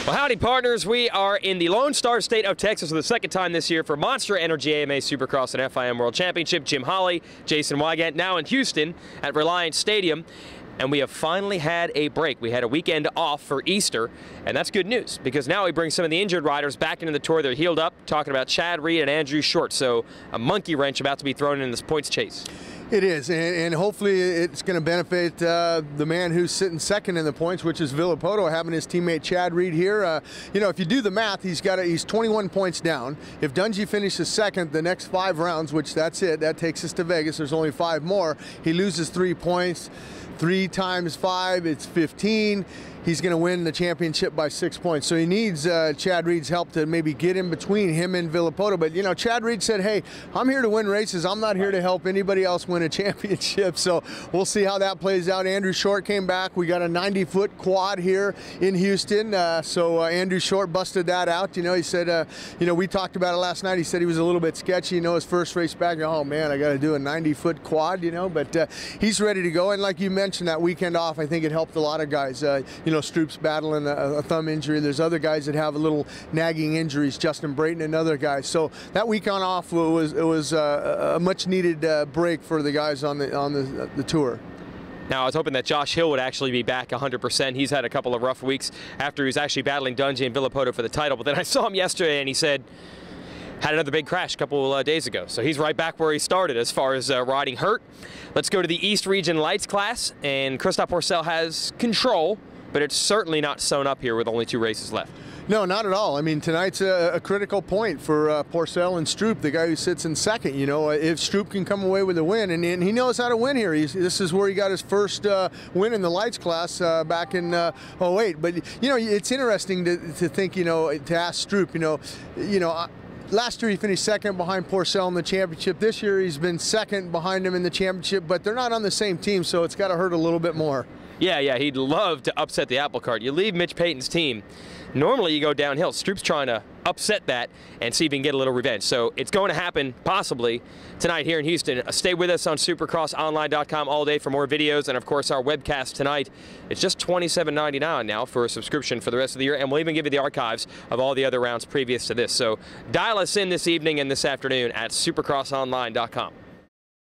Well, howdy, partners. We are in the Lone Star State of Texas for the second time this year for Monster Energy AMA Supercross and FIM World Championship. Jim Holley, Jason Weigandt, now in Houston at Reliance Stadium. And we have finally had a break. We had a weekend off for Easter, and that's good news because now we bring some of the injured riders back into the tour. They're healed up, talking about Chad Reed and Andrew Short. So a monkey wrench about to be thrown in this points chase. It is, and hopefully it's going to benefit the man who's sitting second in the points, which is Villopoto, having his teammate Chad Reed here. You know, if you do the math, he's 21 points down. If Dungey finishes second the next 5 rounds, which that's it, that takes us to Vegas. There's only 5 more. He loses 3 points. 3 times 5, it's 15. He's going to win the championship by 6 points. So he needs Chad Reed's help to maybe get in between him and Villopoto. But, you know, Chad Reed said, hey, I'm here to win races. I'm not here to help anybody else win a championship. So we'll see how that plays out. Andrew Short came back. We got a 90-foot quad here in Houston. So Andrew Short busted that out. You know, he said, you know, we talked about it last night. He said he was a little bit sketchy. You know, his first race back, oh, man, I got to do a 90-foot quad, you know. But he's ready to go. And like you mentioned, that weekend off, I think it helped a lot of guys. You know, Stroop's battling a thumb injury. There's other guys that have a little nagging injuries. Justin Brayton, another guy. So that weekend off was a much needed break for the guys on the tour. Now, I was hoping that Josh Hill would actually be back 100%. He's had a couple of rough weeks after he was actually battling Dungey and Villopoto for the title. But then I saw him yesterday, and he said, had another big crash a couple days ago. So he's right back where he started as far as riding hurt. Let's go to the East Region Lights class, and Christophe Pourcel has control, but it's certainly not sewn up here with only 2 races left. No, not at all. I mean, tonight's a critical point for Pourcel and Stroop, the guy who sits in second. You know, if Stroop can come away with a win, and he knows how to win here. This is where he got his first win in the lights class back in '08. But, you know, it's interesting to think, you know, to ask Stroop, you know, last year he finished second behind Pourcel in the championship. This year he's been second behind him in the championship, but they're not on the same team, so it's got to hurt a little bit more. Yeah, he'd love to upset the apple cart. You leave Mitch Payton's team, normally you go downhill. Stroop's trying to upset that and see if he can get a little revenge. So it's going to happen possibly tonight here in Houston. Stay with us on supercrossonline.com all day for more videos, and of course our webcast tonight. It's just $27.99 now for a subscription for the rest of the year, and we'll even give you the archives of all the other rounds previous to this. So dial us in this evening and this afternoon at supercrossonline.com.